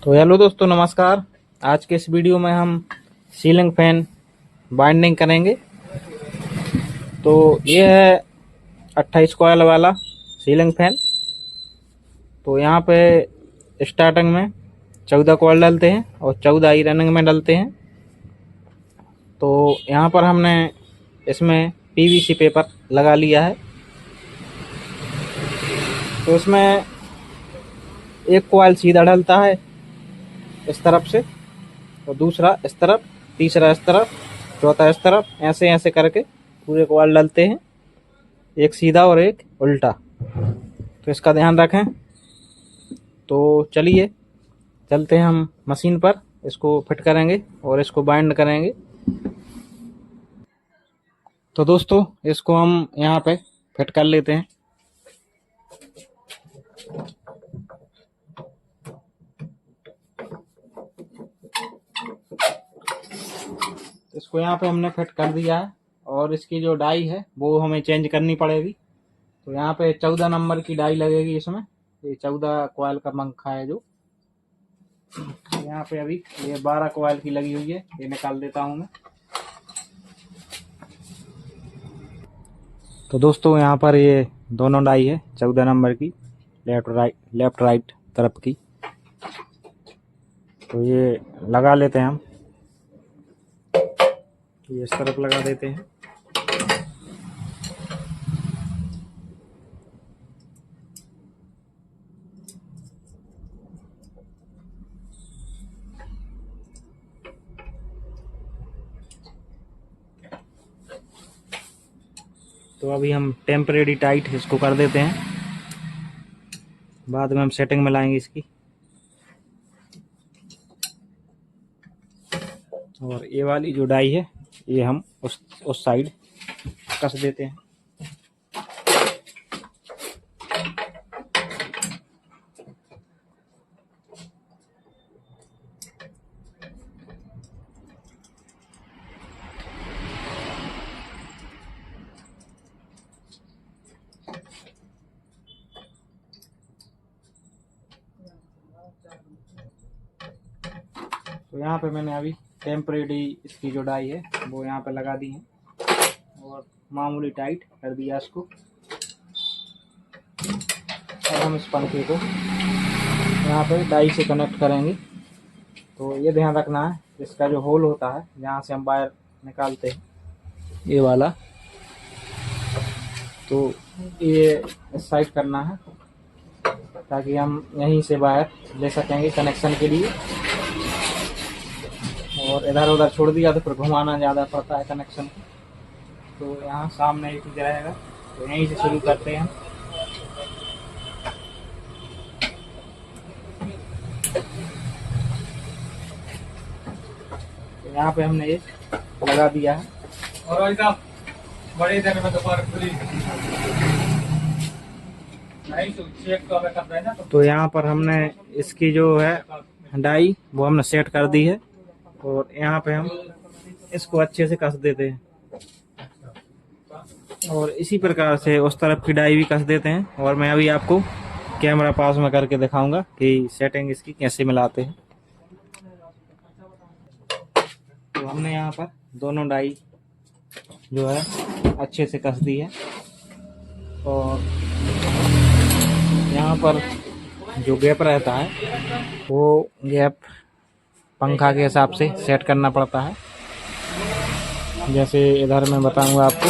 तो हेलो दोस्तों, नमस्कार। आज के इस वीडियो में हम सीलिंग फैन बाइंडिंग करेंगे। तो ये है 28 कॉइल वाला सीलिंग फैन। तो यहाँ पे स्टार्टिंग में 14 कॉइल डालते हैं और 14 ही रनिंग में डालते हैं। तो यहाँ पर हमने इसमें पीवीसी पेपर लगा लिया है। तो इसमें एक कॉइल सीधा डलता है इस तरफ से, और दूसरा इस तरफ, तीसरा इस तरफ, चौथा इस तरफ, ऐसे ऐसे करके पूरे कॉइल डलते हैं, एक सीधा और एक उल्टा। तो इसका ध्यान रखें। तो चलिए चलते हैं हम मशीन पर, इसको फिट करेंगे और इसको बाइंड करेंगे। तो दोस्तों इसको हम यहाँ पे फिट कर लेते हैं। इसको यहाँ पे हमने फिट कर दिया है और इसकी जो डाई है वो हमें चेंज करनी पड़ेगी। तो यहाँ पे 14 नंबर की डाई लगेगी इसमें। ये 14 कॉइल का पंखा है जो यहाँ पे अभी ये 12 कॉइल की लगी हुई है, ये निकाल देता हूँ मैं। तो दोस्तों यहाँ पर ये दोनों डाई है 14 नंबर की, लेफ्ट राइट तरफ की। तो ये लगा लेते हैं हम, ये इस तरफ लगा देते हैं। तो अभी हम टेम्परेरी टाइट इसको कर देते हैं, बाद में हम सेटिंग में लाएंगे इसकी। और ये वाली जो डाई है ये हम उस साइड कस देते हैं। तो यहाँ पे मैंने अभी टेम्परेरी इसकी जो डाई है वो यहाँ पे लगा दी है और मामूली टाइट कर दिया इसको। अब हम इस पंखे को यहाँ पे डाई से कनेक्ट करेंगे। तो ये ध्यान रखना है, इसका जो होल होता है जहाँ से हम वायर निकालते हैं, ये वाला, तो ये इस साइड करना है ताकि हम यहीं से वायर ले सकेंगे कनेक्शन के लिए। और इधर उधर छोड़ दिया तो फिर घुमाना ज़्यादा पड़ता है कनेक्शन को। तो यहाँ सामने ही ठीक रहेगा। तो यहीं से शुरू करते हैं हम। तो यहाँ पे हमने ये लगा दिया है। और बड़े दिन में तो यहाँ पर हमने इसकी जो है डाई वो हमने सेट कर दी है और यहाँ पे हम इसको अच्छे से कस देते हैं और इसी प्रकार से उस तरफ की डाई भी कस देते हैं। और मैं अभी आपको कैमरा पास में करके दिखाऊंगा कि सेटिंग इसकी कैसे मिलाते हैं। तो हमने यहाँ पर दोनों डाई जो है अच्छे से कस दी है और यहाँ पर जो गैप रहता है वो गैप पंखा के हिसाब से सेट करना पड़ता है। जैसे इधर मैं बताऊंगा आपको,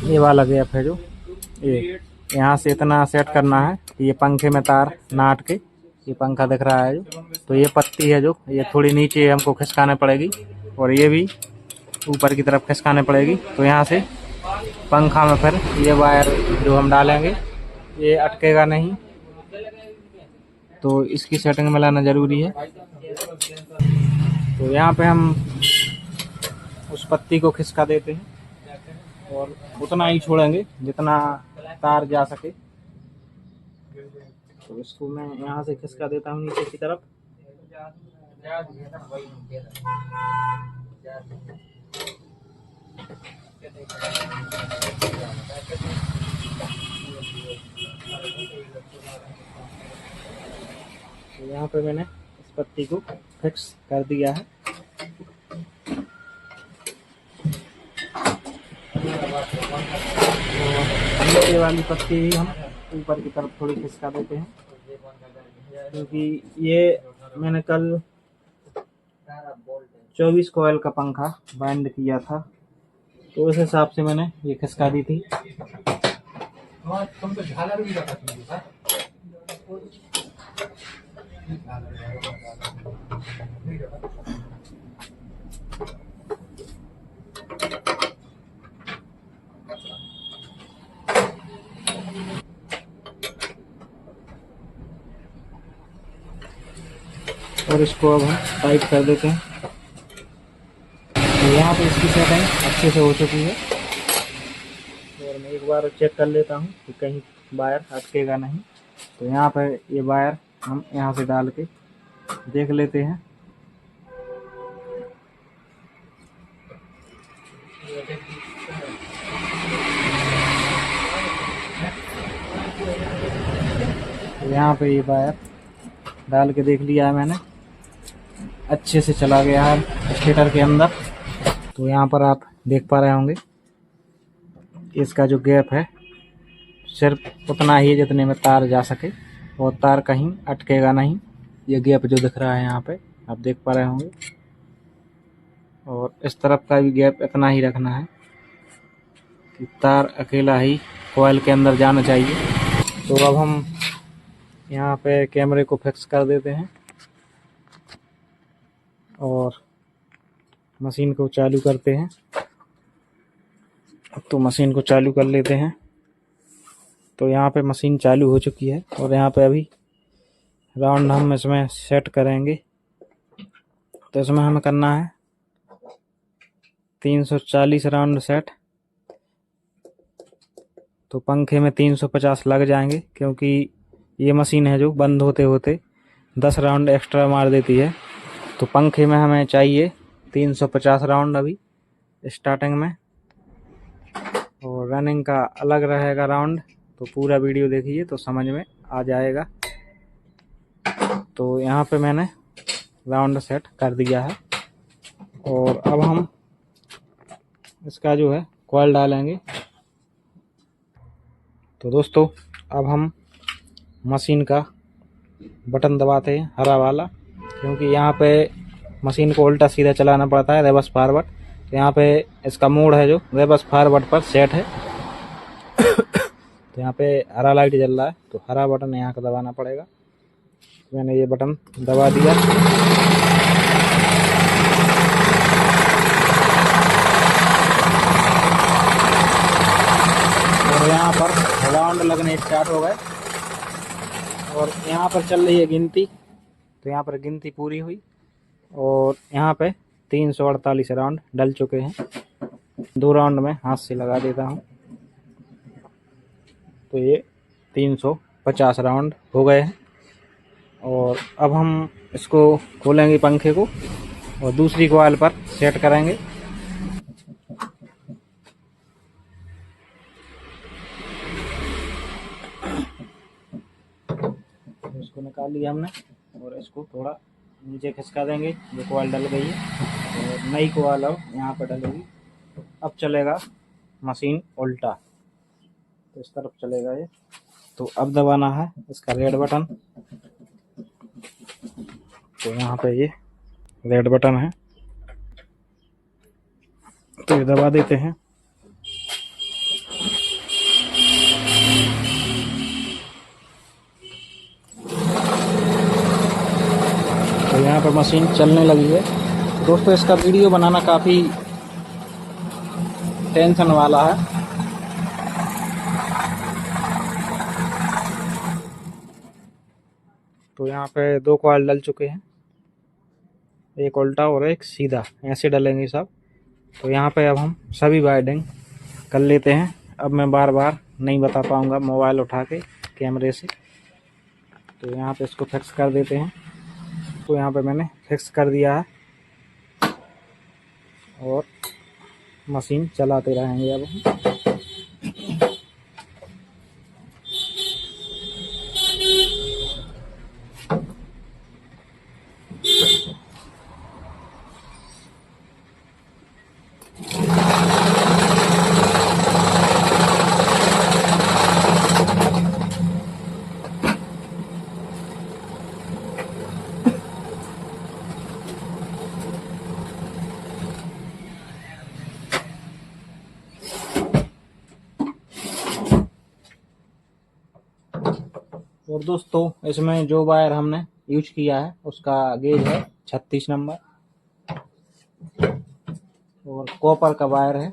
ये वाला गैप है जो ये यहाँ से इतना सेट करना है कि ये पंखे में तार ना अटके। ये पंखा दिख रहा है जो, तो ये पत्ती है जो ये थोड़ी नीचे हमको खिसकाने पड़ेगी और ये भी ऊपर की तरफ खिसकाने पड़ेगी। तो यहाँ से पंखा में फिर ये वायर जो हम डालेंगे ये अटकेगा नहीं। तो इसकी सेटिंग में लाना ज़रूरी है। तो यहाँ पे हम उस पत्ती को खिसका देते हैं और उतना ही छोड़ेंगे जितना तार जा सके। तो इसको मैं यहाँ से खिसका देता हूँ नीचे की तरफ। तो यहाँ पे मैंने इस पत्ती को फिक्स कर दिया है। नीचे वाली पत्ती भी हम ऊपर की तरफ थोड़ी खिसका देते हैं, क्योंकि ये मैंने कल 24 कोयल का पंखा बाइंड किया था, तो उस हिसाब से मैंने ये खिसका दी थी। और इसको अब हम टाइट कर देते हैं। तो यहाँ पे इसकी सेटिंग अच्छे से हो चुकी है, और मैं एक बार चेक कर लेता हूँ कि कहीं वायर अटकेगा नहीं। तो यहाँ पे ये वायर हम यहाँ से डाल के देख लेते हैं। तो यहाँ पे ये वायर डाल के देख लिया है मैंने, अच्छे से चला गया है स्टेटर के अंदर। तो यहाँ पर आप देख पा रहे होंगे इसका जो गैप है सिर्फ उतना ही है जितने में तार जा सके, और तार कहीं अटकेगा नहीं। ये गैप जो दिख रहा है यहाँ पे आप देख पा रहे होंगे, और इस तरफ का भी गैप इतना ही रखना है कि तार अकेला ही कॉइल के अंदर जाना चाहिए। तो अब हम यहाँ पे कैमरे को फिक्स कर देते हैं और मशीन को चालू करते हैं। तो मशीन को चालू कर लेते हैं। तो यहाँ पे मशीन चालू हो चुकी है, और यहाँ पे अभी राउंड हम इसमें सेट करेंगे। तो इसमें हमें करना है 340 राउंड सेट। तो पंखे में 350 लग जाएंगे, क्योंकि ये मशीन है जो बंद होते होते 10 राउंड एक्स्ट्रा मार देती है। तो पंखे में हमें चाहिए 350 राउंड अभी स्टार्टिंग में, और रनिंग का अलग रहेगा राउंड। तो पूरा वीडियो देखिए तो समझ में आ जाएगा। तो यहाँ पे मैंने राउंड सेट कर दिया है, और अब हम इसका जो है कॉइल डालेंगे। तो दोस्तों अब हम मशीन का बटन दबाते हैं, हरा वाला, क्योंकि यहाँ पे मशीन को उल्टा सीधा चलाना पड़ता है, रिवर्स फॉरवर्ड। तो यहाँ पे इसका मोड है जो रिवर्स फॉरवर्ड पर सेट है। तो यहाँ पे हरा लाइट जल रहा है, तो हरा बटन यहाँ का दबाना पड़ेगा। मैंने ये बटन दबा दिया। और यहाँ पर राउंड लगने स्टार्ट हो गए, और यहाँ पर चल रही है गिनती। तो यहाँ पर गिनती पूरी हुई, और यहाँ पे 348 राउंड डल चुके हैं। 2 राउंड में हाथ से लगा देता हूँ, तो ये 350 राउंड हो गए हैं। और अब हम इसको खोलेंगे पंखे को, और दूसरी कॉइल पर सेट करेंगे। इसको निकाल लिया हमने, और इसको थोड़ा नीचे खिसका देंगे। जो कॉइल डल गई है, और नई कॉइल अब यहाँ पर डलेगी। अब चलेगा मशीन उल्टा, तो इस तरफ चलेगा ये। तो अब दबाना है इसका रेड बटन। तो यहाँ पे ये रेड बटन है, तो ये दबा देते हैं। तो यहाँ पर मशीन चलने लगी है। दोस्तों इसका वीडियो बनाना काफ़ी टेंशन वाला है। तो यहाँ पे 2 कॉइल डल चुके हैं, एक उल्टा और एक सीधा, ऐसे डलेंगे सब। तो यहाँ पे अब हम सभी वायरिंग कर लेते हैं। अब मैं बार बार नहीं बता पाऊँगा मोबाइल उठा के कैमरे से। तो यहाँ पे इसको फिक्स कर देते हैं। तो यहाँ पे मैंने फिक्स कर दिया है, और मशीन चलाते रहेंगे अब हम। और दोस्तों इसमें जो वायर हमने यूज किया है उसका गेज है 36 नंबर और कॉपर का वायर है।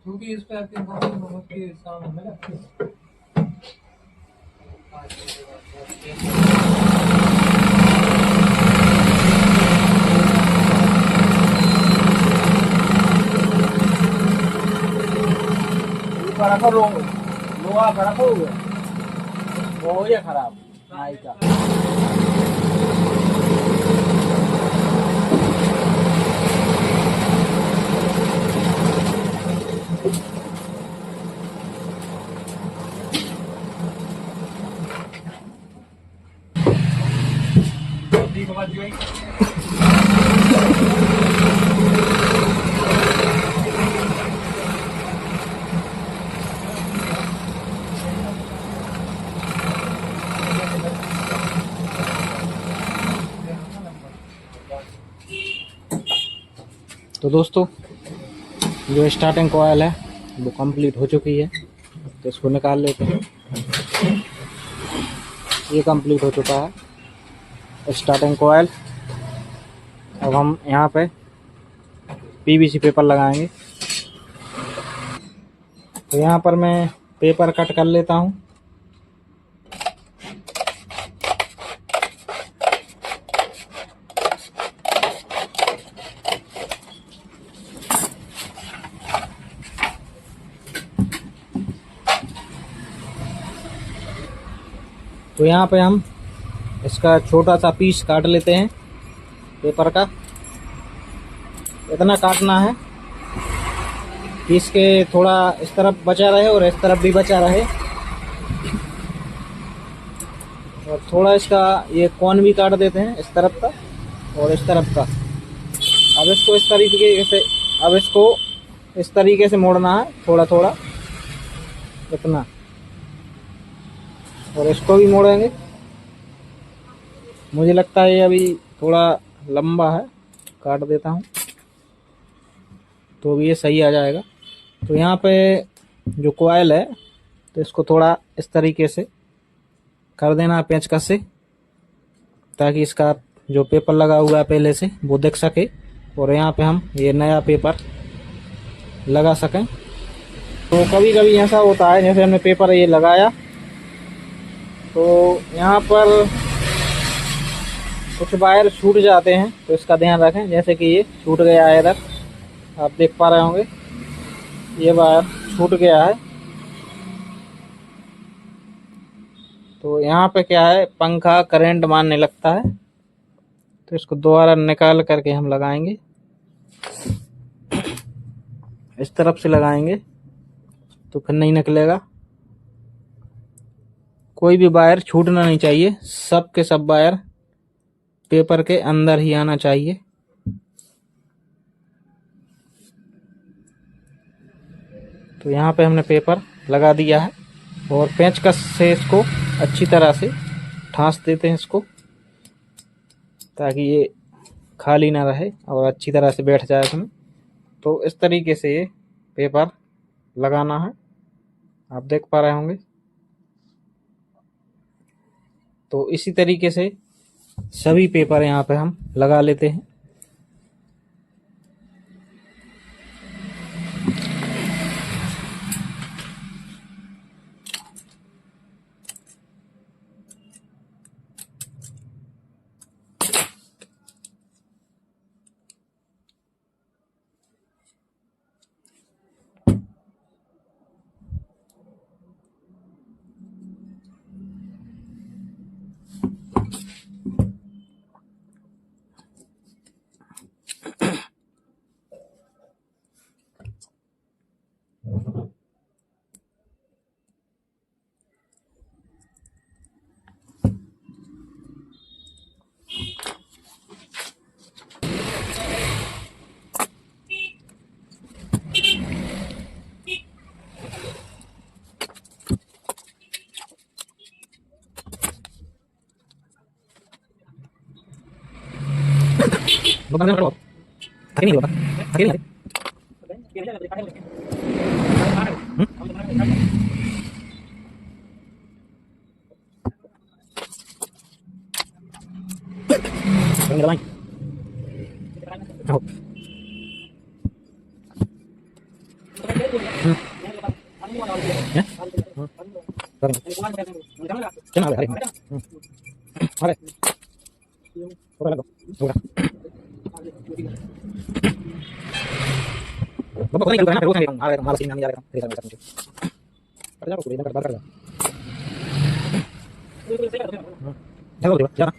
क्योंकि इस पे आपके मोहम्मद के सामने रखते हैं। रखो लोहा का रखो वो हो गया खराब नाई का। तो दोस्तों जो स्टार्टिंग कॉयल है वो कंप्लीट हो चुकी है, तो इसको निकाल लेते हैं। ये कंप्लीट हो चुका है। स्टार्टिंग कोयल। अब हम यहाँ पे पीवीसी पेपर लगाएंगे। तो यहाँ पर मैं पेपर कट कर लेता हूँ। तो यहाँ पे हम इसका छोटा सा पीस काट लेते हैं पेपर का। इतना काटना है कि इसके थोड़ा इस तरफ बचा रहे और इस तरफ भी बचा रहे, और थोड़ा इसका ये कोन भी काट देते हैं इस तरफ का और इस तरफ का। अब इसको इस तरीके से मोड़ना है, थोड़ा थोड़ा इतना, और इसको भी मोड़ेंगे। मुझे लगता है ये अभी थोड़ा लंबा है, काट देता हूँ तो भी ये सही आ जाएगा। तो यहाँ पे जो कॉइल है तो इसको थोड़ा इस तरीके से कर देना पेंचकस से, ताकि इसका जो पेपर लगा हुआ है पहले से वो दिख सके और यहाँ पे हम ये नया पेपर लगा सकें। तो कभी कभी ऐसा होता है, जैसे हमने पेपर ये लगाया तो यहाँ पर कुछ वायर छूट जाते हैं, तो इसका ध्यान रखें। जैसे कि ये छूट गया है, इधर आप देख पा रहे होंगे ये वायर छूट गया है। तो यहाँ पे क्या है, पंखा करंट मारने लगता है, तो इसको दोबारा निकाल करके हम लगाएंगे। इस तरफ से लगाएंगे तो फिर नहीं निकलेगा। कोई भी वायर छूटना नहीं चाहिए, सब के सब वायर पेपर के अंदर ही आना चाहिए। तो यहाँ पे हमने पेपर लगा दिया है और पेंचकस से इसको अच्छी तरह से ठांस देते हैं इसको, ताकि ये खाली ना रहे और अच्छी तरह से बैठ जाए इसमें। तो इस तरीके से ये पेपर लगाना है, आप देख पा रहे होंगे। तो इसी तरीके से सभी पेपर यहाँ पे हम लगा लेते हैं। नहीं होगा Bapak ko na pero kung ala malas ini nangyari kan dari sana kan. Pada ako din nagbarkada. Jago di ba? Jago.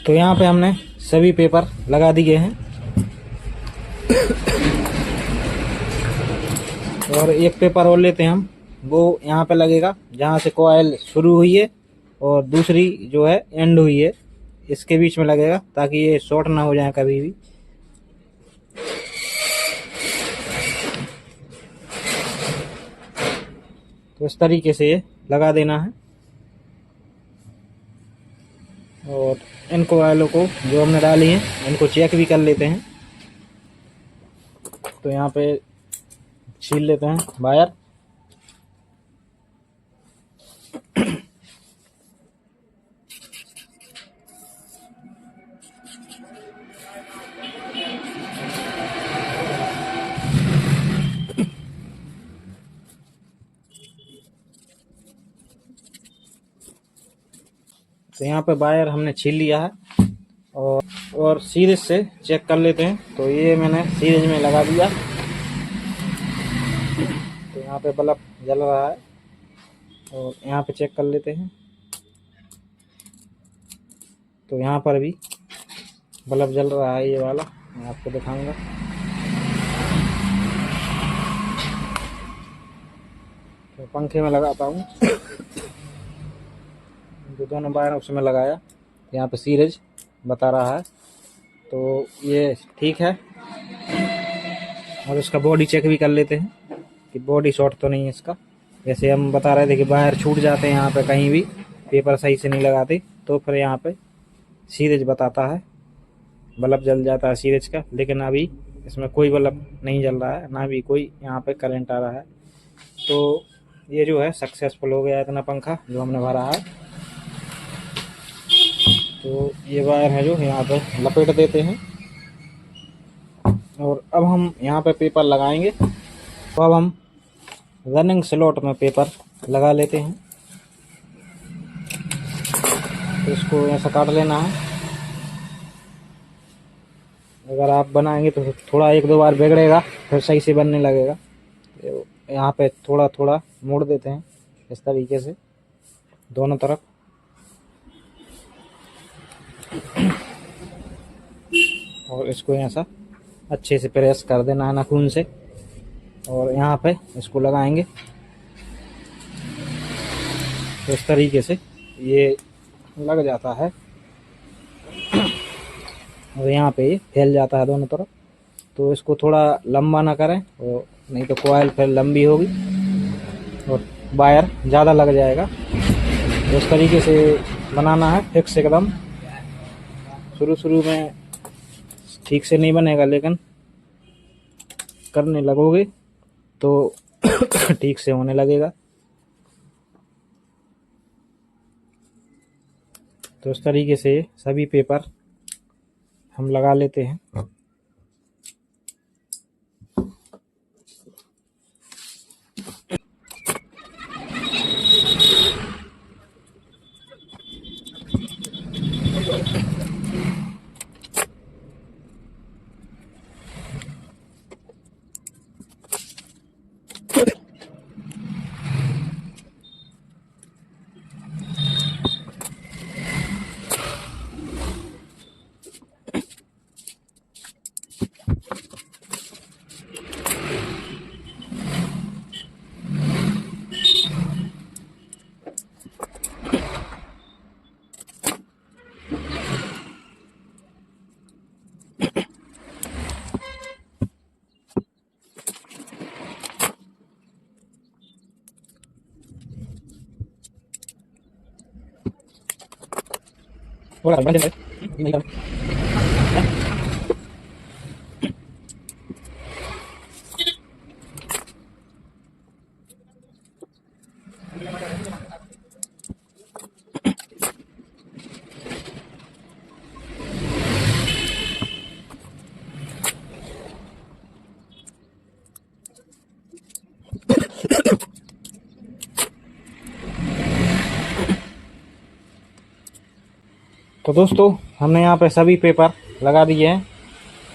तो यहाँ पे हमने सभी पेपर लगा दिए हैं और एक पेपर और लेते हैं हम, वो यहाँ पे लगेगा जहाँ से कॉइल शुरू हुई है और दूसरी जो है एंड हुई है, इसके बीच में लगेगा ताकि ये शॉर्ट ना हो जाए कभी भी। तो इस तरीके से ये लगा देना है और इन कॉइलों को जो हमने डाली हैं इनको चेक भी कर लेते हैं। तो यहाँ पे छील लेते हैं वायर। तो यहाँ पे वायर हमने छील लिया है और सीरीज से चेक कर लेते हैं। तो ये मैंने सीरीज में लगा दिया। तो यहाँ पे बल्ब जल रहा है और यहाँ पे चेक कर लेते हैं। तो यहाँ पर भी बल्ब जल रहा है, ये वाला मैं आपको दिखाऊंगा। तो पंखे में लगाता हूँ, जो दोनों वायर उसमें लगाया, यहाँ पे सीरीज बता रहा है। तो ये ठीक है और इसका बॉडी चेक भी कर लेते हैं कि बॉडी शॉर्ट तो नहीं है इसका। जैसे हम बता रहे थे कि वायर छूट जाते हैं यहाँ पे, कहीं भी पेपर सही से नहीं लगाते तो फिर यहाँ पे सीरीज बताता है, बल्ब जल जाता है सीरीज का। लेकिन अभी इसमें कोई बल्ब नहीं जल रहा है, ना भी कोई यहाँ पे करंट आ रहा है। तो ये जो है सक्सेसफुल हो गया इतना पंखा जो हमने भरा है। तो ये वायर है जो यहाँ पे लपेट देते हैं और अब हम यहाँ पे पेपर लगाएंगे। तो अब हम रनिंग स्लॉट में पेपर लगा लेते हैं। तो इसको ऐसा काट लेना है। अगर आप बनाएंगे तो थोड़ा एक दो बार बिगड़ेगा, फिर सही से बनने लगेगा। तो यहाँ पे थोड़ा थोड़ा मोड़ देते हैं इस तरीके से दोनों तरफ। और इसको ऐसा अच्छे से प्रेस कर देना है नाखून से और यहाँ पे इसको लगाएंगे। तो इस तरीके से ये लग जाता है और यहाँ पे ये फैल जाता है दोनों तरफ। तो इसको थोड़ा लंबा ना करें और नहीं तो कॉइल फिर लंबी होगी और वायर ज़्यादा लग जाएगा। तो इस तरीके से बनाना है फिक्स एकदम। शुरू में ठीक से नहीं बनेगा, लेकिन करने लगोगे तो ठीक से होने लगेगा। तो इस तरीके से सभी पेपर हम लगा लेते हैं। तो दोस्तों हमने यहाँ पे सभी पेपर लगा दिए हैं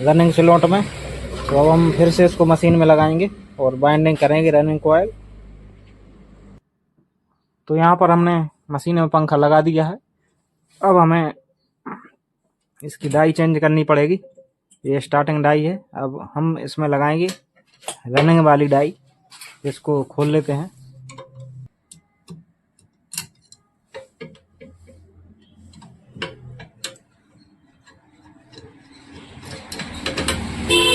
रनिंग स्लॉट में। तो अब हम फिर से इसको मशीन में लगाएंगे और बाइंडिंग करेंगे रनिंग कॉइल। तो यहाँ पर हमने मशीन में पंखा लगा दिया है। अब हमें इसकी डाई चेंज करनी पड़ेगी। ये स्टार्टिंग डाई है। अब हम इसमें लगाएंगे रनिंग वाली डाई। इसको खोल लेते हैं।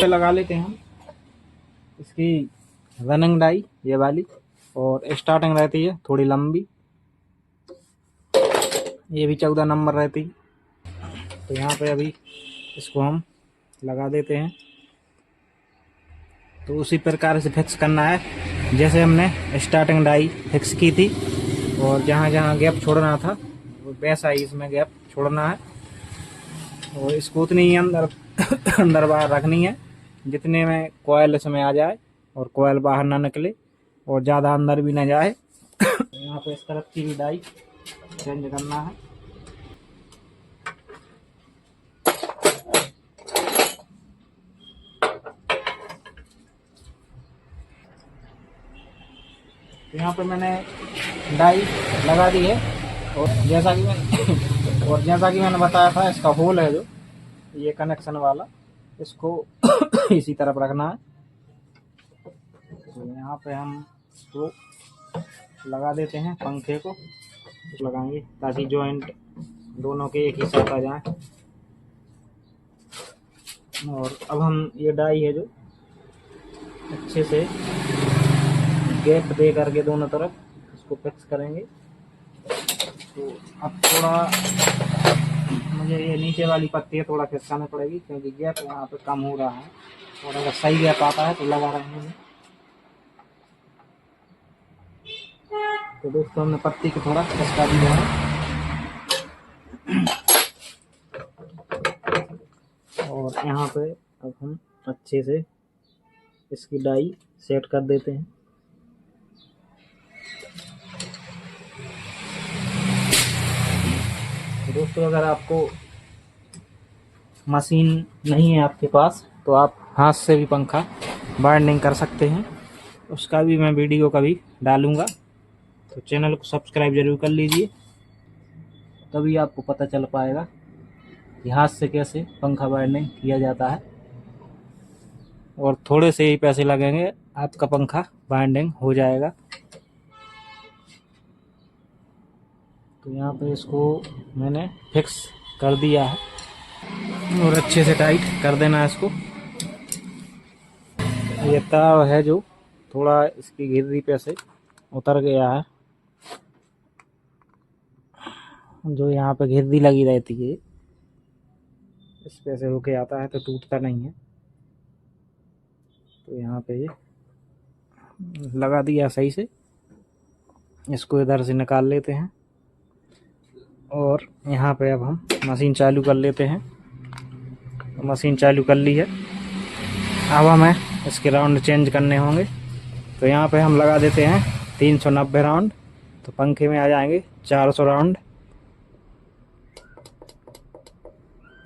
लगा लेते हैं हम इसकी रनिंग डाई, ये वाली, और स्टार्टिंग रहती है थोड़ी लंबी, ये भी 14 नंबर रहती। तो यहाँ पे अभी इसको हम लगा देते हैं। तो उसी प्रकार से फिक्स करना है जैसे हमने स्टार्टिंग डाई फिक्स की थी, और जहाँ जहाँ गैप छोड़ना था वो वैसा ही इसमें गैप छोड़ना है। और इसको उतनी ही अंदर अंदर बाहर रखनी है जितने में कोयल इसमें आ जाए और कोयल बाहर ना निकले और ज़्यादा अंदर भी ना जाए। यहाँ पे इस तरफ की भी डाई चेंज करना है। तो यहाँ पे मैंने डाई लगा दी है, और जैसा कि मैंने बताया था, इसका होल है जो ये कनेक्शन वाला, इसको इसी तरफ रखना है। तो यहाँ पे हम इसको लगा देते हैं, पंखे को लगाएंगे ताकि जॉइंट दोनों के एक ही साथ आ जाए। और अब हम ये डाई है जो अच्छे से गैप दे करके दोनों तरफ इसको फिक्स करेंगे। तो अब थोड़ा मुझे ये नीचे वाली पत्ती है थोड़ा खिसकाना पड़ेगी क्योंकि गैप यहाँ पे कम हो रहा है, और अगर सही गैप आता है तो लगा रहे हैं। तो दोस्तों हमने पत्ती को थोड़ा खिसका दिया है, और यहाँ पे अब हम अच्छे से इसकी डाई सेट कर देते हैं। दोस्तों अगर आपको मशीन नहीं है आपके पास तो आप हाथ से भी पंखा वाइंडिंग कर सकते हैं, उसका भी मैं वीडियो कभी डालूंगा। तो चैनल को सब्सक्राइब जरूर कर लीजिए, तभी आपको पता चल पाएगा कि हाथ से कैसे पंखा वाइंडिंग किया जाता है। और थोड़े से ही पैसे लगेंगे, आपका पंखा वाइंडिंग हो जाएगा। तो यहाँ पे इसको मैंने फिक्स कर दिया है और अच्छे से टाइट कर देना है इसको। ये तार है जो थोड़ा इसकी गिर्री पे से उतर गया है, जो यहाँ पे गिर्री लगी रहती है इस पे से होके आता है तो टूटता नहीं है। तो यहाँ पे ये लगा दिया सही से, इसको इधर से निकाल लेते हैं और यहाँ पे अब हम मशीन चालू कर लेते हैं। तो मशीन चालू कर ली है, अब हमें इसके राउंड चेंज करने होंगे। तो यहाँ पे हम लगा देते हैं 390 राउंड, तो पंखे में आ जाएंगे 400 राउंड,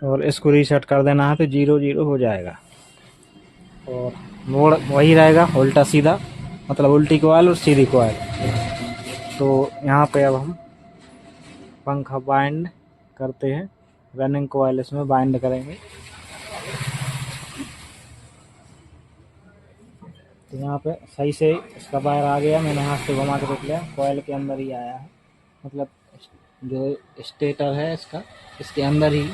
और इसको रीसेट कर देना है तो 0 हो जाएगा। और मोड़ वही रहेगा उल्टा सीधा, मतलब उल्टी कोयल और सीधी कोयल। तो यहाँ पे अब हम पंखा बाइंड करते हैं, रनिंग कोयल इसमें बाइंड करेंगे। तो यहाँ पे सही से इसका वायर आ गया, मैंने हाथ से घुमा के देख लिया, कोयल के अंदर ही आया है, मतलब जो स्टेटर है इसका इसके अंदर ही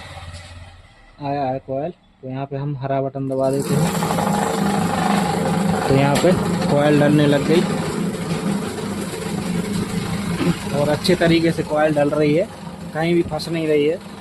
आया है कोयल। तो यहाँ पे हम हरा बटन दबा देते हैं, तो यहाँ पे कोयल डलने लग गई और अच्छे तरीके से कोयल डल रही है, कहीं भी फंस नहीं रही है।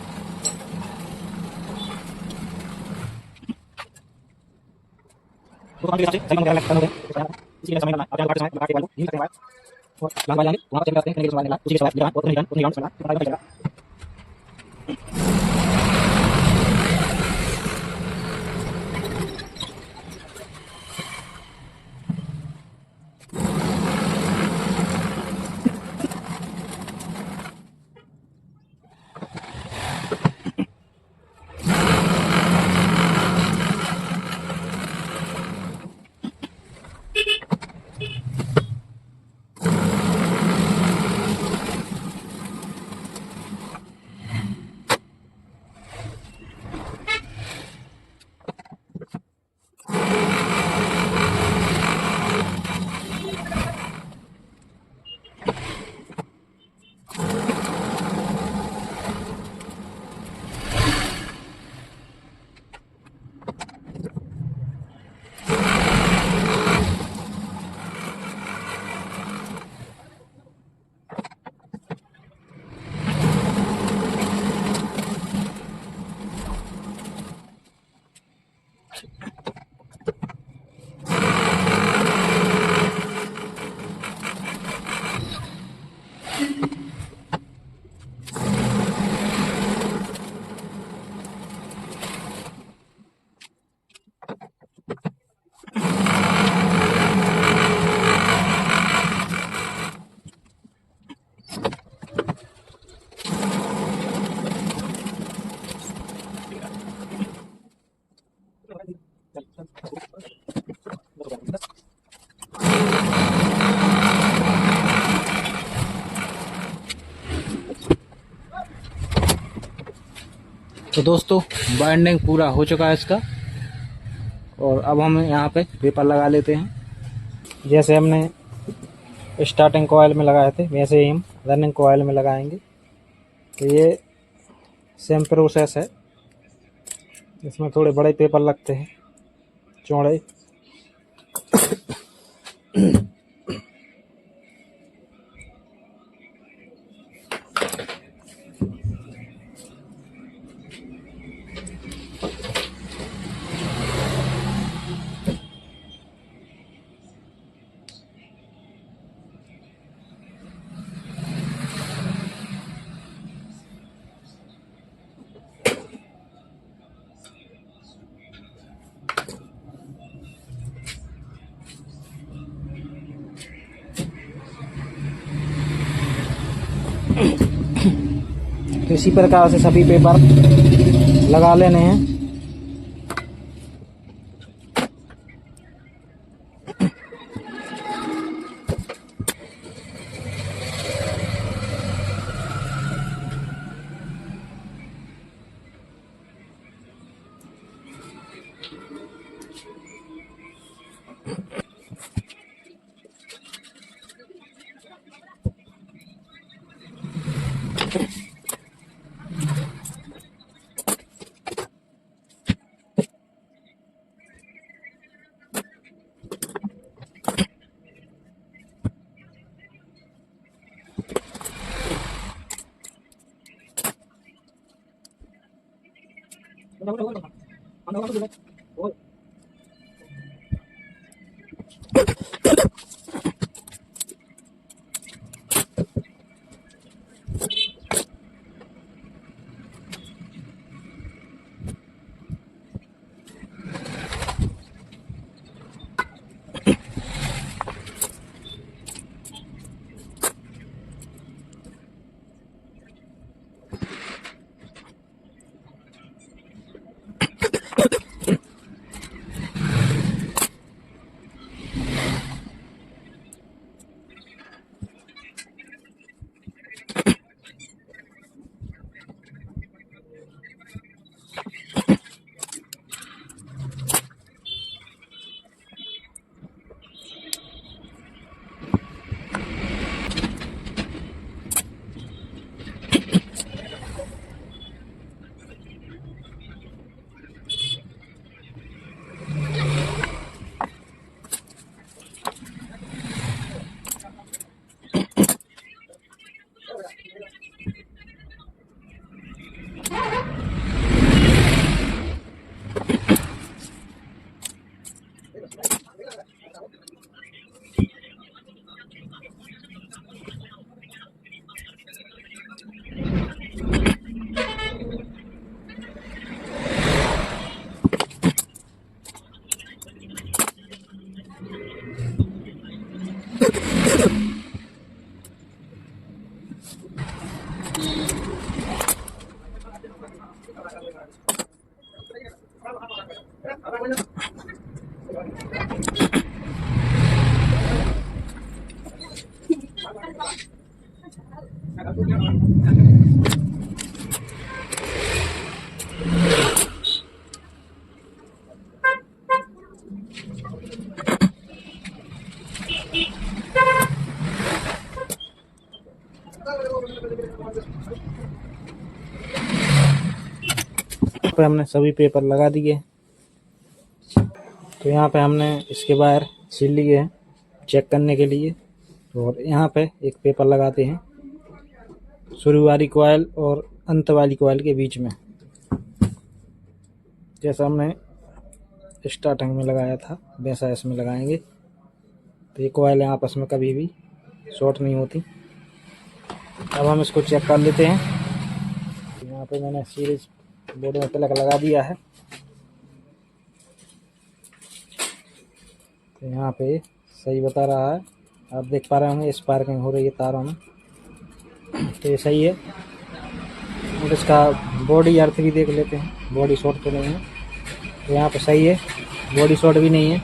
तो दोस्तों बाइंडिंग पूरा हो चुका है इसका, और अब हम यहाँ पे पेपर लगा लेते हैं। जैसे हमने स्टार्टिंग कॉइल में लगाए थे वैसे ही हम रनिंग कॉइल में लगाएंगे। तो ये सेम प्रोसेस है, इसमें थोड़े बड़े पेपर लगते हैं, चौड़े। तो इसी प्रकार से सभी पेपर लगा लेने हैं। पे हमने सभी पेपर लगा दिए। तो यहाँ पे हमने इसके बाहर सील लिए हैं चेक करने के लिए। और यहाँ पे एक पेपर लगाते हैं शुरू वाली कॉइल और अंत वाली कॉइल के बीच में, जैसा हमने स्टार्टिंग में लगाया था वैसा इसमें लगाएंगे। तो ये कॉइल आपस में कभी भी शॉर्ट नहीं होती। अब हम इसको चेक कर लेते हैं। यहाँ पे मैंने सीरीज बोर्ड में प्लग लगा दिया है। तो यहाँ पे सही बता रहा है, आप देख पा रहे होंगे स्पार्किंग हो रही है तारों में। तो ये सही है। और इसका बॉडी अर्थ भी देख लेते हैं, बॉडी शॉर्ट तो नहीं है। तो यहाँ पे सही है, बॉडी शॉर्ट भी नहीं है।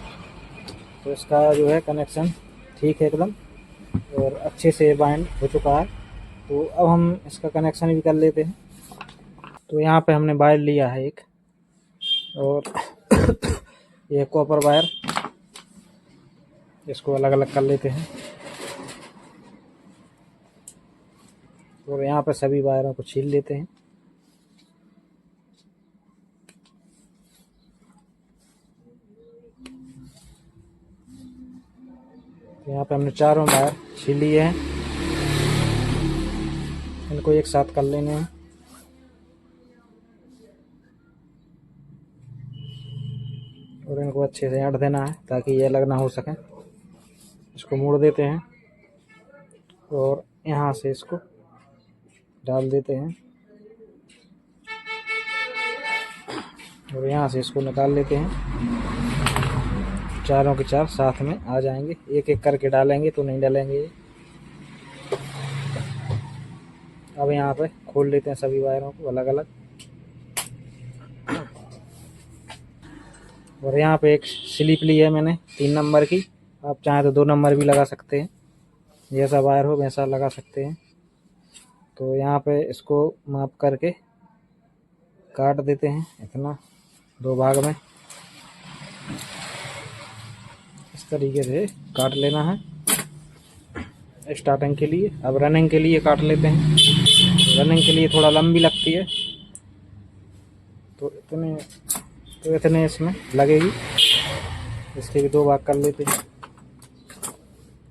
तो इसका जो है कनेक्शन ठीक है एकदम, और अच्छे से बाइंड हो चुका है। तो अब हम इसका कनेक्शन भी कर लेते हैं। तो यहाँ पे हमने वायर लिया है एक, और ये कॉपर वायर, इसको अलग अलग कर लेते हैं। और यहाँ पे सभी वायरों को छील लेते हैं। तो यहाँ पे हमने चारों वायर छील लिए हैं, इनको एक साथ कर लेने हैं। और इनको अच्छे से ऐंठ देना है ताकि ये अलग ना हो सके। इसको मोड़ देते हैं और यहाँ से इसको डाल देते हैं, और यहाँ से इसको निकाल लेते हैं। चारों के चार साथ में आ जाएंगे, एक एक करके डालेंगे तो नहीं डालेंगे। अब यहाँ पे खोल लेते हैं सभी वायरों को अलग अलग। और यहाँ पे एक स्लिप ली है मैंने 3 नंबर की, आप चाहें तो 2 नंबर भी लगा सकते हैं, जैसा वायर हो वैसा लगा सकते हैं। तो यहाँ पे इसको माप करके काट देते हैं, इतना 2 भाग में इस तरीके से काट लेना है स्टार्टिंग के लिए। अब रनिंग के लिए काट लेते हैं। रनिंग के लिए थोड़ा लंबी लगती है, तो इतने इसमें लगेगी। इसके भी 2 भाग कर लेते हैं।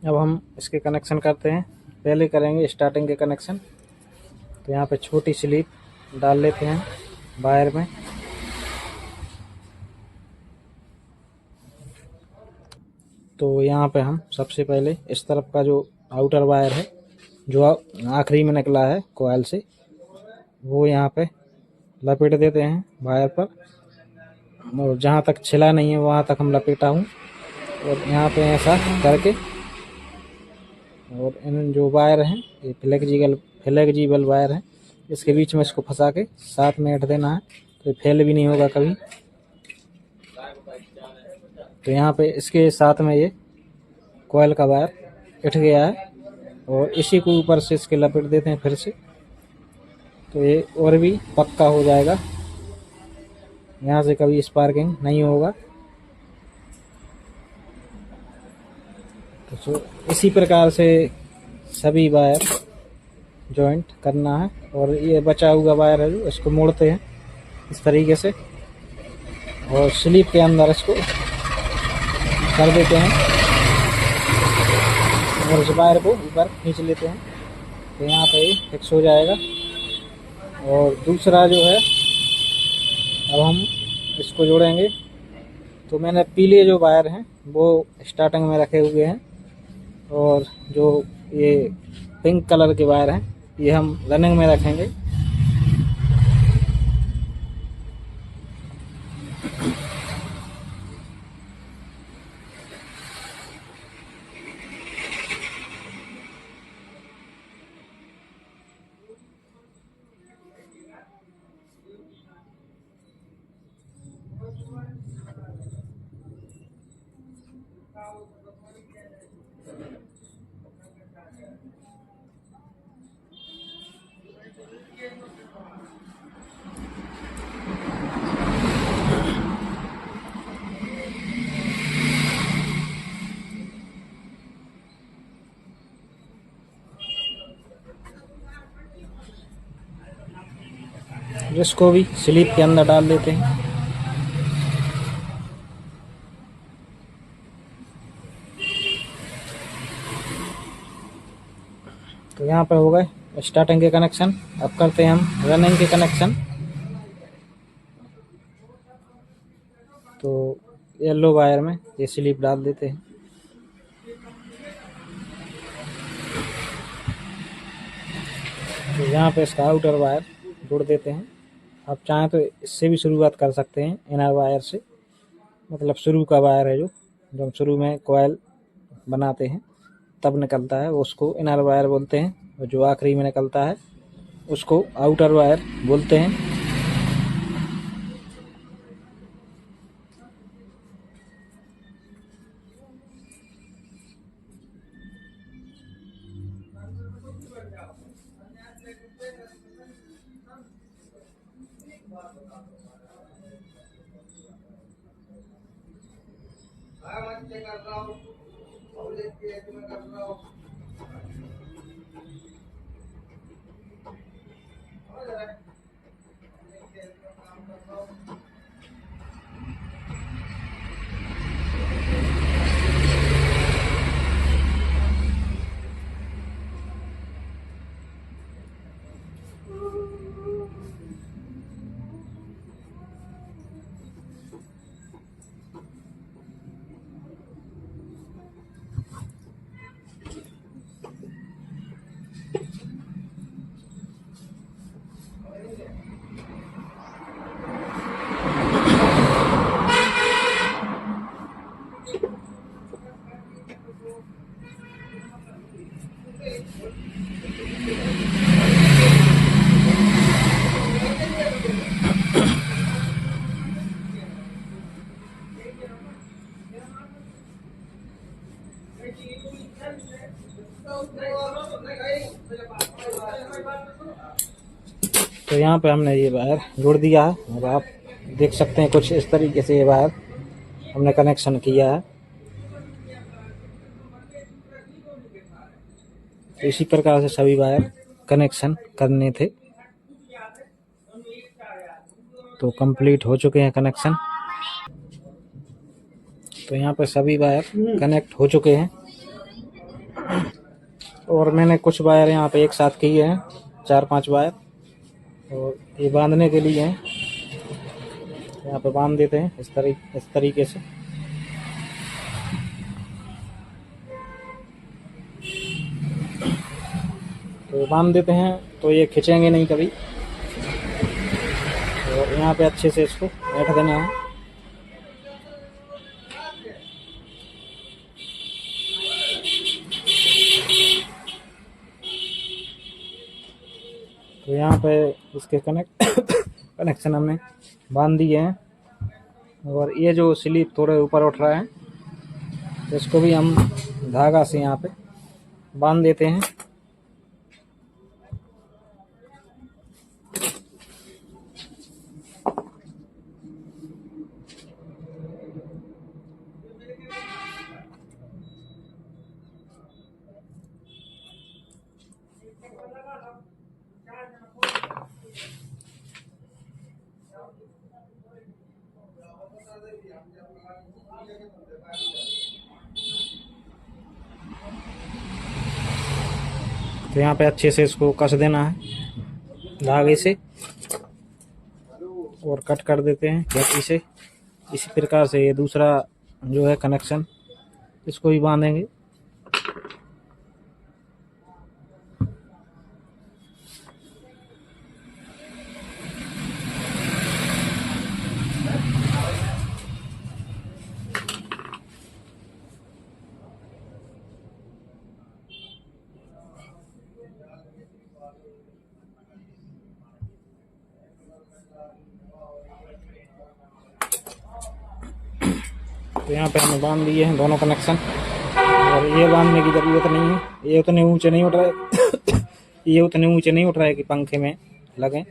अब हम इसके कनेक्शन करते हैं। पहले करेंगे स्टार्टिंग के कनेक्शन। तो यहाँ पे छोटी स्लिप डाल लेते हैं वायर में। तो यहाँ पे हम सबसे पहले इस तरफ का जो आउटर वायर है, जो आखिरी में निकला है कॉइल से, वो यहाँ पे लपेट देते हैं वायर पर। और जहाँ तक छिला नहीं है वहाँ तक हम लपेटा हूँ। और यहाँ पे ऐसा करके, और इन जो वायर हैं ये फ्लेक्सिबल वायर है, इसके बीच में इसको फंसा के साथ में ऐंठ देना है, तो फेल भी नहीं होगा कभी। तो यहाँ पे इसके साथ में ये कॉइल का वायर ऐंठ गया है, और इसी को ऊपर से इसके लपेट देते हैं फिर से, तो ये और भी पक्का हो जाएगा, यहाँ से कभी स्पार्किंग नहीं होगा। तो इसी प्रकार से सभी वायर जॉइंट करना है। और ये बचा हुआ वायर है जो, इसको मोड़ते हैं इस तरीके से, और स्लीप के अंदर इसको कर देते हैं, और इस वायर को ऊपर खींच लेते हैं। तो यहाँ पे फिक्स हो जाएगा। और दूसरा जो है, अब हम इसको जोड़ेंगे। तो मैंने पीले जो वायर हैं वो स्टार्टिंग में रखे हुए हैं, और जो ये पिंक कलर के वायर हैं ये हम रनिंग में रखेंगे। इसको भी स्लीप के अंदर डाल देते हैं। तो यहाँ पे हो गए स्टार्टिंग के कनेक्शन। अब करते हैं हम रनिंग के कनेक्शन। तो येलो वायर में ये स्लीप डाल देते हैं। तो यहाँ पे इसका आउटर वायर जोड़ देते हैं। आप चाहें तो इससे भी शुरुआत कर सकते हैं, इनर वायर से, मतलब शुरू का वायर है जो हम शुरू में कॉइल बनाते हैं तब निकलता है, उसको इनर वायर बोलते हैं। और जो आखिरी में निकलता है उसको आउटर वायर बोलते हैं। तो यहाँ पे हमने ये वायर जोड़ दिया है और आप देख सकते हैं कुछ इस तरीके से ये वायर हमने कनेक्शन किया है। तो इसी प्रकार से सभी वायर कनेक्शन करने थे। तो कंप्लीट हो चुके हैं कनेक्शन। तो यहाँ पे सभी वायर कनेक्ट हो चुके हैं और मैंने कुछ वायर यहाँ पे एक साथ किए हैं, 4-5 वायर, और ये बांधने के लिए हैं। यहाँ पे बांध देते हैं इस तरीके से। तो बांध देते हैं तो ये खिंचेंगे नहीं कभी। और यहाँ पे अच्छे से इसको बैठ देना है। तो यहाँ पे इसके कनेक्शन हमने बांध दिए हैं। और ये जो स्लीप थोड़े ऊपर उठ रहा है तो इसको भी हम धागा से यहाँ पे बांध देते हैं। तो यहाँ पे अच्छे से इसको कस देना है धागे से और कट कर देते हैं कैंची से। इसी प्रकार से ये दूसरा जो है कनेक्शन इसको भी बांधेंगे। तो यहाँ पे हमने बांध दिए हैं दोनों कनेक्शन। और ये बांधने की ज़रूरत नहीं है, ये उतने ऊंचे नहीं उठ रहे ये उतने ऊंचे नहीं उठ रहा है कि पंखे में लगें।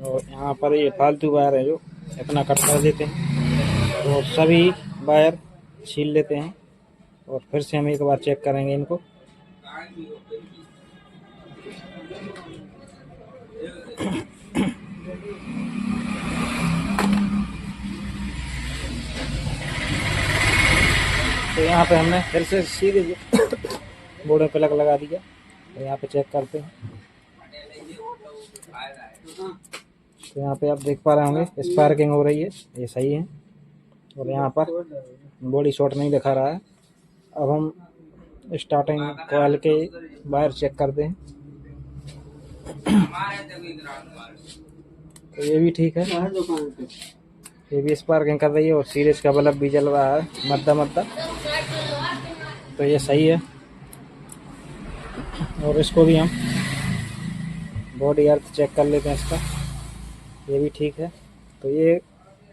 और यहाँ पर ये फालतू वायर है जो इतना कट कर देते हैं। तो सभी वायर छील लेते हैं और फिर से हम एक बार चेक करेंगे इनको। तो यहाँ पे हमने फिर से सीधे बोर्ड पे लगा दिया। तो यहाँ पे चेक करते हैं। तो यहाँ पे आप देख पा रहे होंगे स्पार्किंग हो रही है, ये सही है। और यहाँ पर बॉडी शॉर्ट नहीं दिखा रहा है। अब हम स्टार्टिंग कॉइल के वायर चेक करते हैं। तो ये भी ठीक है, ये भी स्पार्किंग कर रही है और सीरीज का बल्ब भी जल रहा है मद्दा। तो ये सही है। और इसको भी हम बॉडी अर्थ चेक कर लेते हैं इसका, ये भी ठीक है। तो ये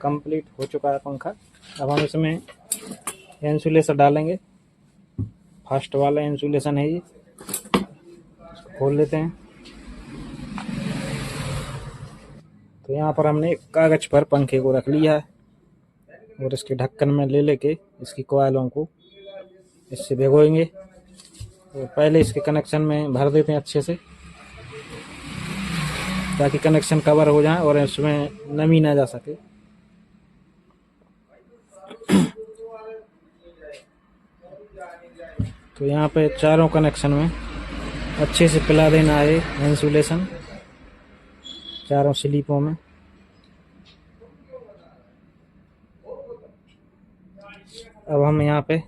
कंप्लीट हो चुका है पंखा। अब हम इसमें इंसुलेशन डालेंगे, फर्स्ट वाला इंसुलेशन है ये। खोल लेते हैं। तो यहाँ पर हमने कागज पर पंखे को रख लिया है और इसके ढक्कन में ले लेके इसकी कॉइलों को इससे भिगोएंगे। और पहले इसके कनेक्शन में भर देते हैं अच्छे से, ताकि कनेक्शन कवर हो जाए और इसमें नमी ना जा सके। तो यहाँ पे चारों कनेक्शन में अच्छे से पिला देना है इंसुलेशन चारों स्लीपों में। अब हम यहाँ पे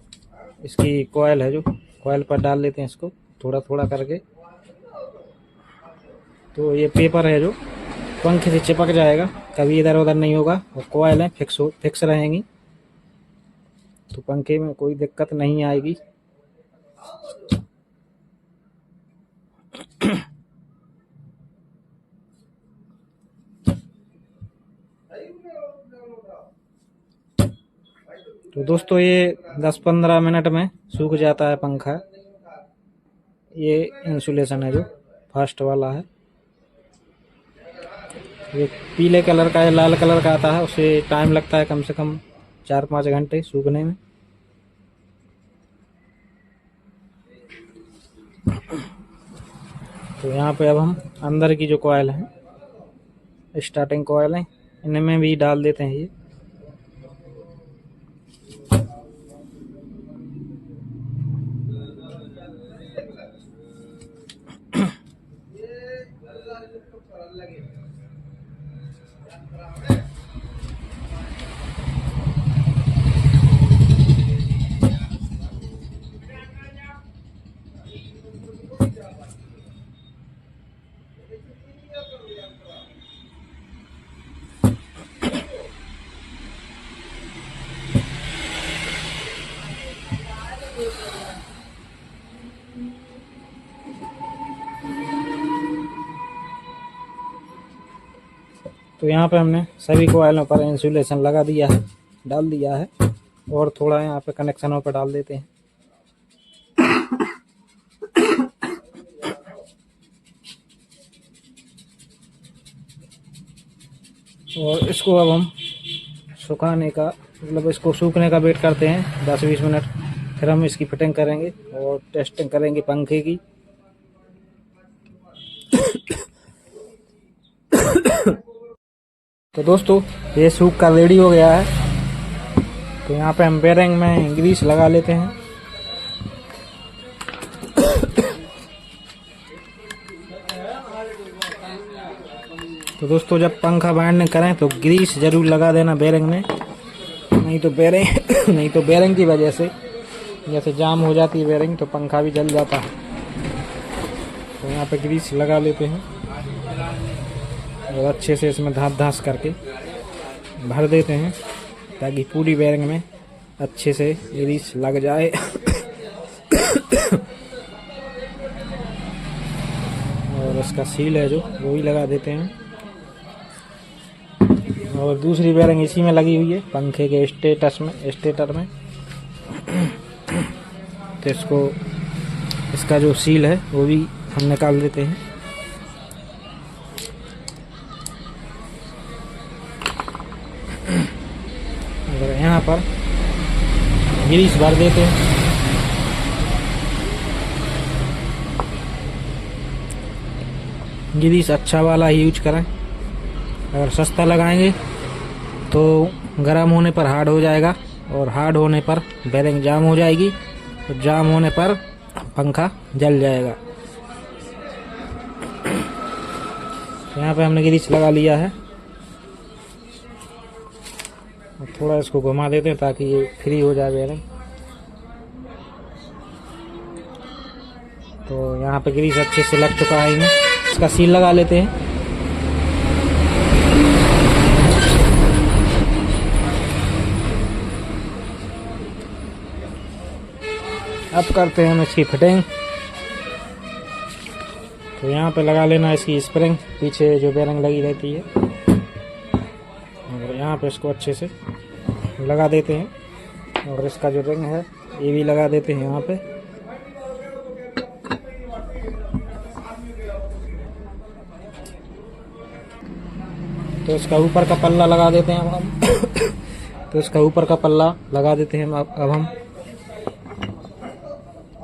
इसकी कॉइल है जो कॉइल पर डाल लेते हैं इसको थोड़ा थोड़ा करके। तो ये पेपर है जो पंखे से चिपक जाएगा, कभी इधर उधर नहीं होगा और कॉइल है फिक्स रहेंगी, तो पंखे में कोई दिक्कत नहीं आएगी। तो दोस्तों ये 10-15 मिनट में सूख जाता है पंखा। ये इंसुलेशन है जो फास्ट वाला है, ये पीले कलर का है, लाल कलर का आता है, उसे टाइम लगता है कम से कम 4-5 घंटे सूखने में। तो यहाँ पे अब हम अंदर की जो कॉइल है, स्टार्टिंग कॉइल है, इनमें भी डाल देते हैं ये। तो यहाँ पे हमने सभी कॉइलों पर इंसुलेशन लगा दिया है, डाल दिया है, और थोड़ा यहाँ पे कनेक्शनों पर डाल देते हैं। और इसको अब हम सुखाने का मतलब इसको सूखने का वेट करते हैं 10-20 मिनट, फिर हम इसकी फिटिंग करेंगे और टेस्टिंग करेंगे पंखे की। तो दोस्तों ये सूख का रेडी हो गया है। तो यहाँ पे हम बेरिंग में ग्रीस लगा लेते हैं। तो दोस्तों जब पंखा बाइंडिंग करें तो ग्रीस जरूर लगा देना बेरिंग में, नहीं तो बेरिंग की वजह से जैसे जाम हो जाती है बेरिंग तो पंखा भी जल जाता है। तो यहाँ पे ग्रीस लगा लेते हैं और अच्छे से इसमें धांस करके भर देते हैं, ताकि पूरी बेरिंग में अच्छे से ग्रीस लग जाए। और इसका सील है जो वो भी लगा देते हैं। और दूसरी बेरिंग इसी में लगी हुई है पंखे के स्टेटर में। तो इसका जो सील है वो भी हम निकाल देते हैं। और यहाँ पर ग्रीस भर देते हैं। ग्रीस अच्छा वाला ही यूज करें, अगर सस्ता लगाएंगे तो गर्म होने पर हार्ड हो जाएगा और हार्ड होने पर बेरिंग जाम हो जाएगी और जाम होने पर पंखा जल जाएगा। यहाँ पे हमने ग्रीस लगा लिया है और थोड़ा इसको घुमा देते हैं ताकि ये फ्री हो जाए बेरिंग। तो यहाँ पे ग्रीस अच्छे से लग चुका है, इनमें इसका सील लगा लेते हैं। अब करते हैं हम इसकी फिटिंग। तो यहाँ पे लगा लेना इसकी स्प्रिंग, पीछे जो बेरिंग लगी रहती है, और यहाँ पे इसको अच्छे से लगा देते हैं। और इसका जो रिंग है ये भी लगा देते हैं यहाँ पे। तो इसका ऊपर का पल्ला लगा देते हैं अब हम। तो इसका ऊपर का पल्ला लगा देते हैं अब हम।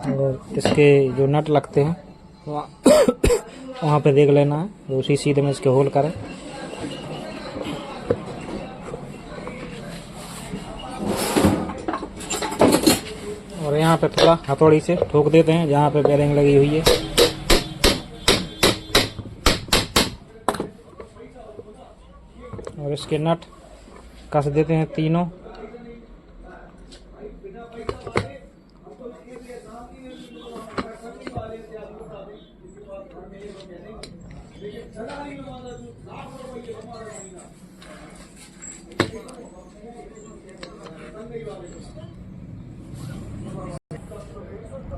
और इसके जो नट लगते हैं वहाँ पे देख लेना है, तो उसी सीधे में इसके होल करें। और यहाँ पे थोड़ा हथौड़ी से ठोक देते हैं जहाँ पे बेरिंग लगी हुई है। और इसके नट कस देते हैं तीनों।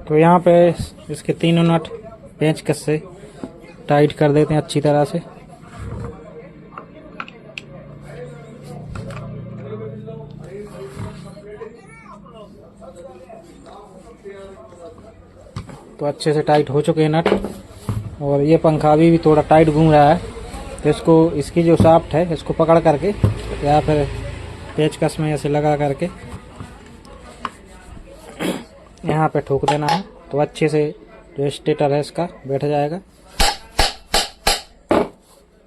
तो यहाँ पे इसके तीनों नट पेंचकस से टाइट कर देते हैं अच्छी तरह से। तो अच्छे से टाइट हो चुके हैं नट। और ये पंखा अभी भी थोड़ा टाइट घूम रहा है, तो इसको इसकी जो शाफ्ट है इसको पकड़ करके या फिर पेचकस में ऐसे लगा करके यहाँ पे ठोक देना है, तो अच्छे से जो स्टेटर है इसका बैठ जाएगा।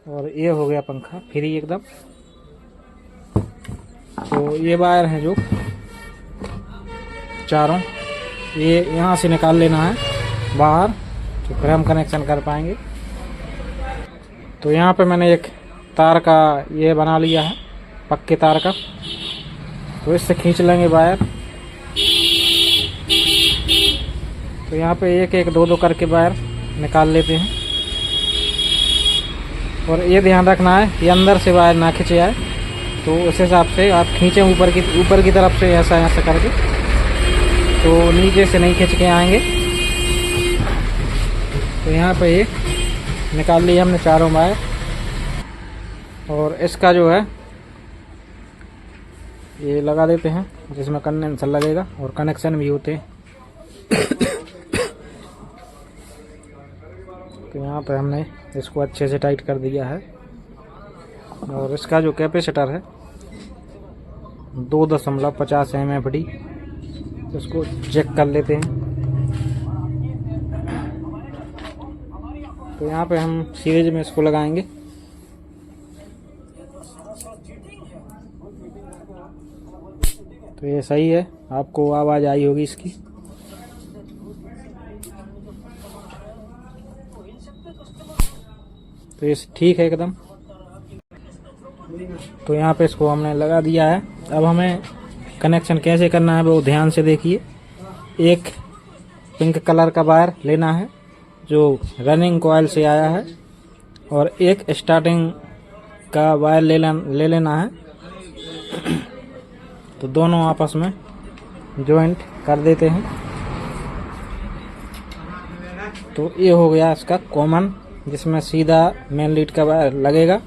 और ये हो गया पंखा फ्री एकदम। तो ये वायर हैं जो चारों, ये यहाँ से निकाल लेना है बाहर, तो फिर हम कनेक्शन कर पाएंगे। तो यहाँ पे मैंने एक तार का ये बना लिया है, पक्के तार का। तो इससे खींच लेंगे वायर। तो यहाँ पे एक एक दो दो करके वायर निकाल लेते हैं। और ये ध्यान रखना है कि अंदर से वायर ना खींचे आए, तो उस हिसाब से आप खींचें ऊपर की तरफ से ऐसा करके, तो नीचे से नहीं खींच के आएंगे। तो यहाँ पे ये निकाल लिया हमने चारों वायर। और इसका जो है ये लगा देते हैं जिसमें कंडेंसर लगेगा और कनेक्शन भी होते हैं। तो यहाँ पे हमने इसको अच्छे से टाइट कर दिया है। और इसका जो कैपेसिटर है 2.50 MFD, इसको चेक कर लेते हैं। तो यहाँ पे हम सीरीज में इसको लगाएंगे। तो ये सही है, आपको आवाज़ आई होगी इसकी। तो ये ठीक है एकदम। तो यहाँ पे इसको हमने लगा दिया है। अब हमें कनेक्शन कैसे करना है वो ध्यान से देखिए। एक पिंक कलर का वायर लेना है जो रनिंग कॉइल से आया है, और एक स्टार्टिंग का वायर ले लेना है। तो दोनों आपस में जॉइंट कर देते हैं। तो ये हो गया इसका कॉमन, जिसमें सीधा मेन लीड का वायर लगेगा।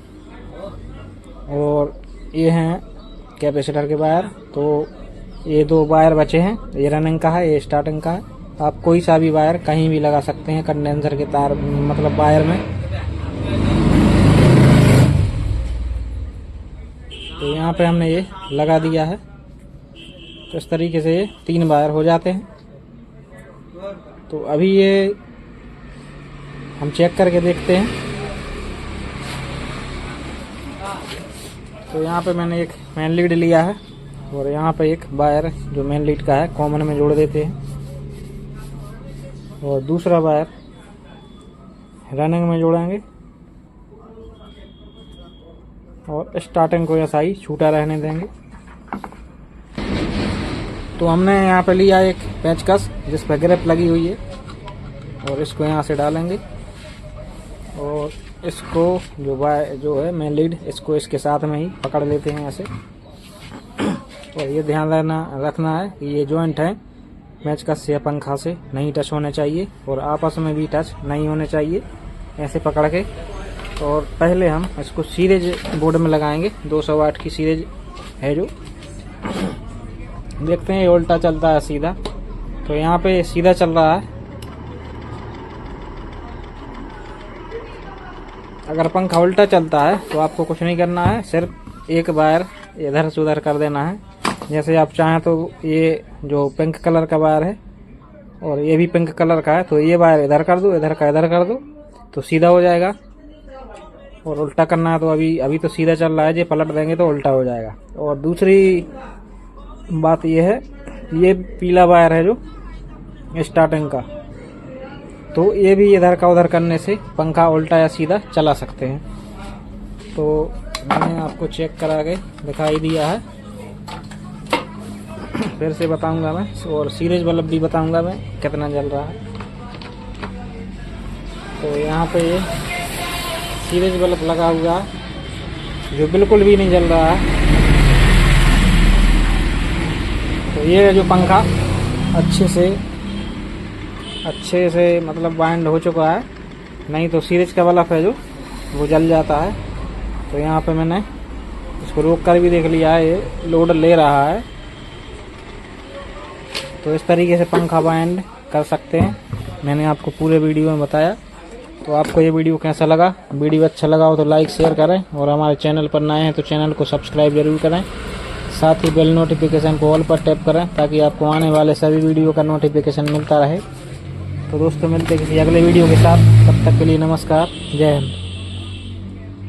और ये हैं कैपेसिटर के वायर। तो ये दो वायर बचे हैं, ये रनिंग का है, ये स्टार्टिंग का है। आप कोई सा भी वायर कहीं भी लगा सकते हैं कंडेंसर के तार मतलब वायर में। तो यहाँ पे हमने ये लगा दिया है। तो इस तरीके से ये 3 वायर हो जाते हैं। तो अभी ये हम चेक करके देखते हैं। तो यहाँ पे मैंने एक मेन लीड लिया है और यहाँ पे एक वायर जो मेन लीड का है कॉमन में जोड़ देते हैं, और दूसरा वायर रनिंग में जोड़ेंगे और स्टार्टिंग को ऐसा ही छूटा रहने देंगे। तो हमने यहाँ पे लिया एक पेचकस जिस पर ग्रिप लगी हुई है, और इसको यहाँ से डालेंगे और इसको जो वायर जो है मेन लीड इसको इसके साथ में ही पकड़ लेते हैं ऐसे। और ये ध्यान रखना है कि ये जॉइंट है पेचकस या पंखा से नहीं टच होने चाहिए, और आपस में भी टच नहीं होने चाहिए, ऐसे पकड़ के। और पहले हम इसको सीरीज बोर्ड में लगाएंगे। 200 वाट की सीरीज है जो, देखते हैं ये उल्टा चलता है सीधा। तो यहाँ पे सीधा चल रहा है, अगर पंखा उल्टा चलता है तो आपको कुछ नहीं करना है, सिर्फ एक वायर इधर से उधर कर देना है। जैसे आप चाहें तो ये जो पिंक कलर का वायर है और ये भी पिंक कलर का है, तो ये वायर इधर कर दो, इधर का इधर कर दो तो सीधा हो जाएगा। और उल्टा करना है तो अभी तो सीधा चल रहा है, ये पलट देंगे तो उल्टा हो जाएगा। और दूसरी बात ये है, ये पीला वायर है जो स्टार्टिंग का, तो ये भी इधर का उधर करने से पंखा उल्टा या सीधा चला सकते हैं। तो मैंने आपको चेक करा के दिखाई दिया है, फिर से बताऊंगा मैं, और सीरीज बल्ब भी बताऊंगा मैं कितना जल रहा है। तो यहाँ पे ये सीरीज बल्ब लगा हुआ है जो बिल्कुल भी नहीं जल रहा है। तो ये जो पंखा अच्छे से मतलब बाइंड हो चुका है, नहीं तो सीरीज का बल्ब है जो वो जल जाता है। तो यहाँ पे मैंने इसको रोक कर भी देख लिया है, ये लोड ले रहा है। तो इस तरीके से पंखा बाइंड कर सकते हैं, मैंने आपको पूरे वीडियो में बताया। तो आपको ये वीडियो कैसा लगा? वीडियो अच्छा लगा हो तो लाइक शेयर करें, और हमारे चैनल पर नए हैं तो चैनल को सब्सक्राइब जरूर करें। साथ ही बेल नोटिफिकेशन को ऑल पर टैप करें ताकि आपको आने वाले सभी वीडियो का नोटिफिकेशन मिलता रहे। तो दोस्तों मिलते हैं किसी अगले वीडियो के साथ, तब तक के लिए नमस्कार, जय हिंद।